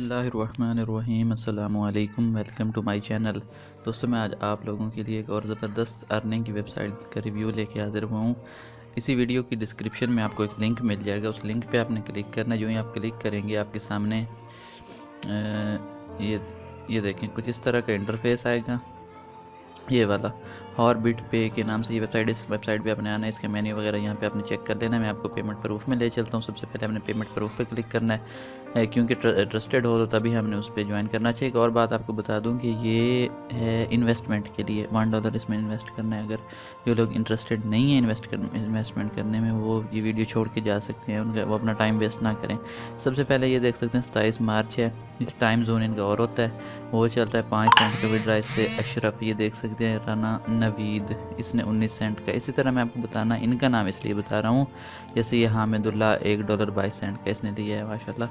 बिस्मिल्लाहिर्रहमानिर्रहीम अस्सलाम ओ अलैकुम। Welcome to my channel. दोस्तों, मैं आज आप लोगों के लिए एक और ज़बरदस्त अर्निंग की वेबसाइट का रिव्यू लेके हाज़िर हुआ हूँ। इसी वीडियो की डिस्क्रिप्शन में आपको एक लिंक मिल जाएगा। उस लिंक पे आपने क्लिक करना है। जो ही आप क्लिक करेंगे आपके सामने ये देखें कुछ इस तरह का इंटरफेस आएगा। ये वाला और बिट पे के नाम से ये वेबसाइट, इस वेबसाइट पे आपने आना है। इसके मेन्यू वगैरह यहाँ पे आपने चेक कर लेना है। मैं आपको पेमेंट प्रूफ में ले चलता हूँ। सबसे पहले आपने पेमेंट प्रूफ पे क्लिक करना है, क्योंकि ट्रस्टेड हो तो तभी हमने उस पर ज्वाइन करना चाहिए। एक और बात आपको बता दूँ कि ये है इन्वेस्टमेंट के लिए, $1 इसमें इन्वेस्ट करना है। अगर जो लोग इंटरेस्टेड नहीं है इन्वेस्टमेंट करने में, वो ये वीडियो छोड़ के जा सकते हैं। उनका वो अपना टाइम वेस्ट ना करें। सबसे पहले ये देख सकते हैं 27 मार्च है। टाइम जोन इनका और होता है, वो चल रहा है 5 सेंट का विड्रा। इससे अशरफ ये देख सकते हैं, राना नवीद, इसने 19 सेंट का। इसी तरह मैं आपको बताना इनका नाम इसलिए बता रहा हूँ, जैसे ये हामिदुल्लाह $1.22 का इसने लिया है माशाल्लाह।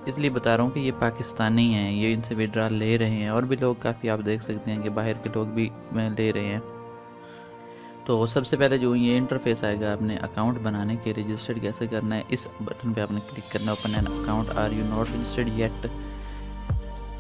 इसलिए बता रहा हूँ कि ये पाकिस्तानी हैं, ये इनसे विड्रा ले रहे हैं। और भी लोग काफ़ी आप देख सकते हैं कि बाहर के लोग भी ले रहे हैं। तो सबसे पहले जो ये इंटरफेस आएगा, आपने अकाउंट बनाने के रजिस्टर्ड कैसे करना है, इस बटन पे आपने क्लिक करना है। Open an account, are you not registered yet.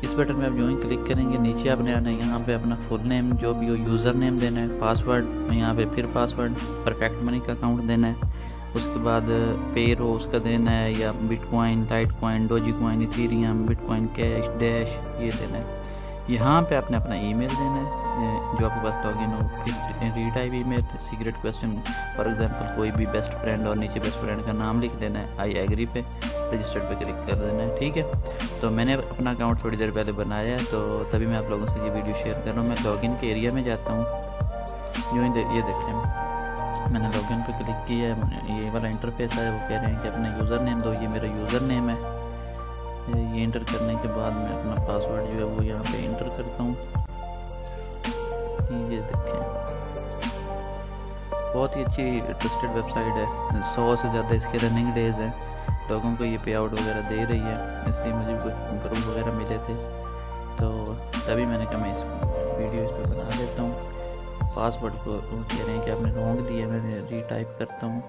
इस बटन में आप जो ही क्लिक करेंगे, नीचे आपने आना है। यहाँ पे अपना फुल नेम जो भी हो, यूज़र नेम देना है, पासवर्ड यहाँ पे, फिर पासवर्ड, परफेक्ट मनी का अकाउंट देना है। उसके बाद पे रो उसका देना है, या bitcoin, Litecoin, doji coin, Ethereum, bitcoin cash, dash ये देना है। यहाँ पे आपने अपना ईमेल देना है जो आपके पास लॉगिन हो। फिर retype email, secret question, for example कोई भी बेस्ट फ्रेंड, और नीचे बेस्ट फ्रेंड का नाम लिख देना है। आई एग्री पे, रजिस्टर्ड पे क्लिक कर देना है। ठीक है, तो मैंने अपना अकाउंट थोड़ी देर पहले बनाया है, तो तभी मैं आप लोगों से ये वीडियो शेयर कर रहा हूँ। मैं लॉगिन के एरिया में जाता हूँ। यूँ ही ये देखें, मैंने लॉगिन पे क्लिक किया है। ये वाला इंटरफेस है। वो कह रहे हैं कि अपना यूज़र नेम दो। ये मेरा यूज़र नेम है। ये इंटर करने के बाद मैं अपना पासवर्ड जो है वो यहाँ पे इंटर करता हूँ। ये देखें, बहुत ही अच्छी ट्रस्टेड वेबसाइट है। 100 से ज़्यादा इसके रनिंग डेज़ हैं। लोगों को ये पे आउट वगैरह दे रही है, इसलिए मुझे कुछ प्रूफ वगैरह मिले थे, तो तभी मैंने कहा मैं इस वीडियो इस पर बना देता हूँ। पासवर्ड को कह रहे हैं कि आपने रॉन्ग दिया, मैंने रीटाइप करता हूँ।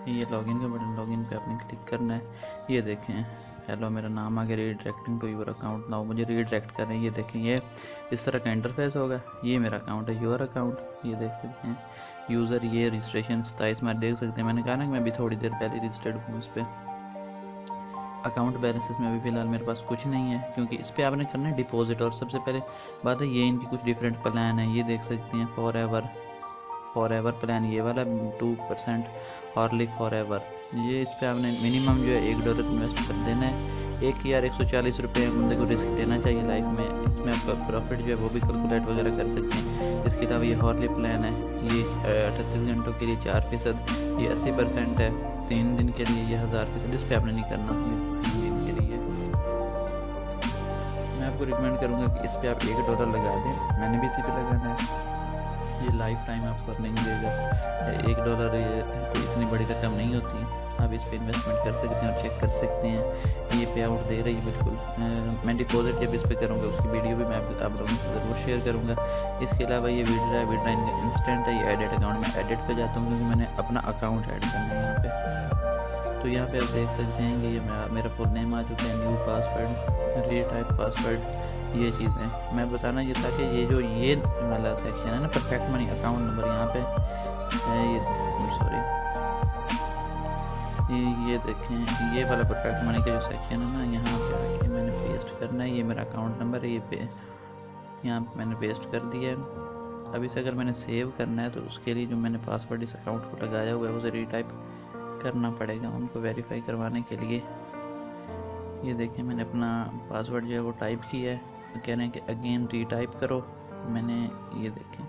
ये लॉगिन का बटन, लॉगिन पे आपने क्लिक करना है। ये देखें, हेलो मेरा नाम आ गया, redirecting to your account now. मुझे रीडायरेक्ट कर रहे हैं। ये देखें, ये इस तरह का इंटरफेस होगा। ये मेरा अकाउंट है, योर अकाउंट। ये देख सकते हैं, यूज़र ये रजिस्ट्रेशन 27 में देख सकते हैं। मैंने कहा ना कि मैं भी थोड़ी देर पहले रजिस्टर्ड हूँ इस पर। अकाउंट बैलेंसेस में अभी फ़िलहाल मेरे पास कुछ नहीं है, क्योंकि इस पर आपने करना है डिपॉजिट। और सबसे पहले बात है, ये इनकी कुछ डिफरेंट प्लान है। ये देख सकते हैं, फॉर एवर प्लान, ये वाला 2% और लिव फॉर एवर। ये इस पर आपने मिनिमम जो है $1 इन्वेस्ट कर देना है। 1140 रुपये बंदे को रिस्क लेना चाहिए लाइफ में। इसमें आपका प्रॉफिट जो है वो भी कैलकुलेट वगैरह कर सकते हैं। इसके अलावा ये हॉर्ली प्लान है। ये 38 घंटों के लिए 4%, ये 80% है। 3 दिन के लिए ये 1000%। इस पर आपने नहीं करना, 3 दिन के लिए। मैं आपको रिकमेंड करूँगा कि इस पर आप $1 लगा दें। मैंने भी इसी पे लगाना है। ये लाइफ टाइम आपको नहीं देगा। $1 ये कोई इतनी बड़ी रकम नहीं होती। आप इस पर इन्वेस्टमेंट कर सकते हैं और चेक कर सकते हैं। ये पे आउट दे रही है बिल्कुल। मैं डिपॉजिट जब इस पर करूँगा उसकी वीडियो भी मैं आप लोगों से ज़रूर शेयर करूँगा। इसके अलावा ये विड्रा इनका इंस्टेंट है। ये एडिट अकाउंट में एडिट पे जाता हूँ, क्योंकि मैंने अपना अकाउंट ऐड करना है यहाँ पे। तो यहाँ पे आप देख सकते हैं कि ये मेरा फुल नेम आ चुका है, न्यू पासवर्ड, रीटाइप पासवर्ड, ये चीज़ें मैं बताना ये था कि ये जो ये वाला सेक्शन है ना, परफेक्ट मनी अकाउंट नंबर, यहाँ पे ये सॉरी ये देखें, ये वाला परफेक्ट मनी का जो सेक्शन है ना, यहाँ पे आके मैंने पेस्ट करना है। ये मेरा अकाउंट नंबर है, ये पे यहाँ पे मैंने पेस्ट कर दिया है। अब इसे अगर मैंने सेव करना है तो उसके लिए जो मैंने पासवर्ड इस अकाउंट को लगाया हुआ है उसे रीटाइप करना पड़ेगा उनको वेरीफाई करवाने के लिए। ये देखें, मैंने अपना पासवर्ड जो है वो टाइप किया है। तो कह रहे हैं कि अगेन रीटाइप करो। मैंने ये देखें,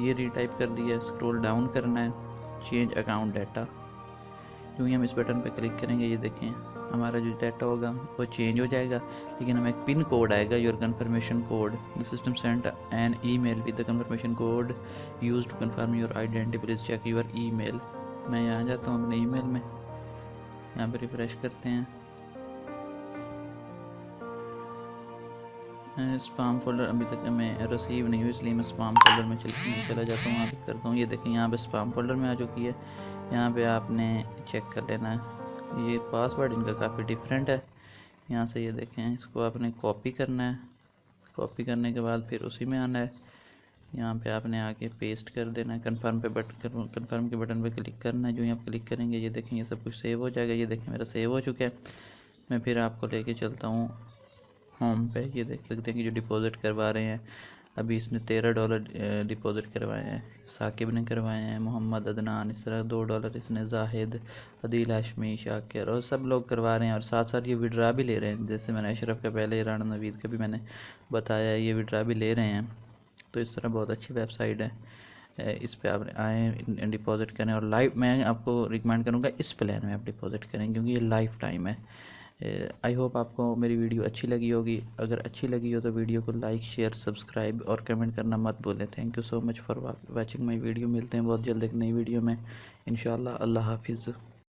ये रीटाइप कर दिया। स्क्रॉल डाउन करना है, चेंज अकाउंट डाटा। जो ही हम इस बटन पे क्लिक करेंगे, ये देखें हमारा जो डाटा होगा वो चेंज हो जाएगा। लेकिन हमें एक पिन कोड आएगा, your confirmation code. The system sent an email with the confirmation code used to confirm your identity, please check your email. मैं यहाँ जाता हूँ अपने ईमेल में, यहाँ पर रिफ्रेश करते हैं। स्पाम फोल्डर अभी तक मैं रिसीव नहीं हुई, इसलिए मैं स्पाम फोल्डर में चला जाता हूँ, वहाँ पे करता हूँ। ये देखें, यहाँ पे स्पाम फोल्डर में आ चुकी है। यहाँ पे आपने चेक कर लेना है। ये पासवर्ड इनका काफ़ी डिफरेंट है, यहाँ से ये देखें, इसको आपने कॉपी करना है। कॉपी करने के बाद फिर उसी में आना है, यहाँ पे आपने आके पेस्ट कर देना है। कन्फर्म के बटन पे क्लिक करना है। जो ही आप क्लिक करेंगे ये देखें ये सब कुछ सेव हो जाएगा। ये देखें मेरा सेव हो चुका है। मैं फिर आपको लेके चलता हूँ होम पे। ये देख सकते हैं कि जो डिपॉज़िट करवा रहे हैं, अभी इसने $13 डिपॉज़िट करवाए हैं। साकिब ने करवाए हैं, मोहम्मद अदनान, इस तरह $2 इसने, जाहिद, अदील हाशमी, शाकिर और सब लोग करवा रहे हैं। और साथ साथ ये विड्रा भी ले रहे हैं। जैसे मैंने अशरफ का पहले, राना नवीद का भी मैंने बताया, ये विड्रा भी ले रहे हैं। तो इस तरह बहुत अच्छी वेबसाइट है। इस पे आप आएँ, डिपॉज़िट करें। और लाइव मैं आपको रिकमेंड करूँगा इस प्लान में आप डिपॉज़िट करें, क्योंकि ये लाइफ टाइम है। आई होप आपको मेरी वीडियो अच्छी लगी होगी। अगर अच्छी लगी हो तो वीडियो को लाइक, शेयर, सब्सक्राइब और कमेंट करना मत भूलें। Thank you so much for watching my video. मिलते हैं बहुत जल्द एक नई वीडियो में इंशाल्लाह। अल्लाह हाफिज़।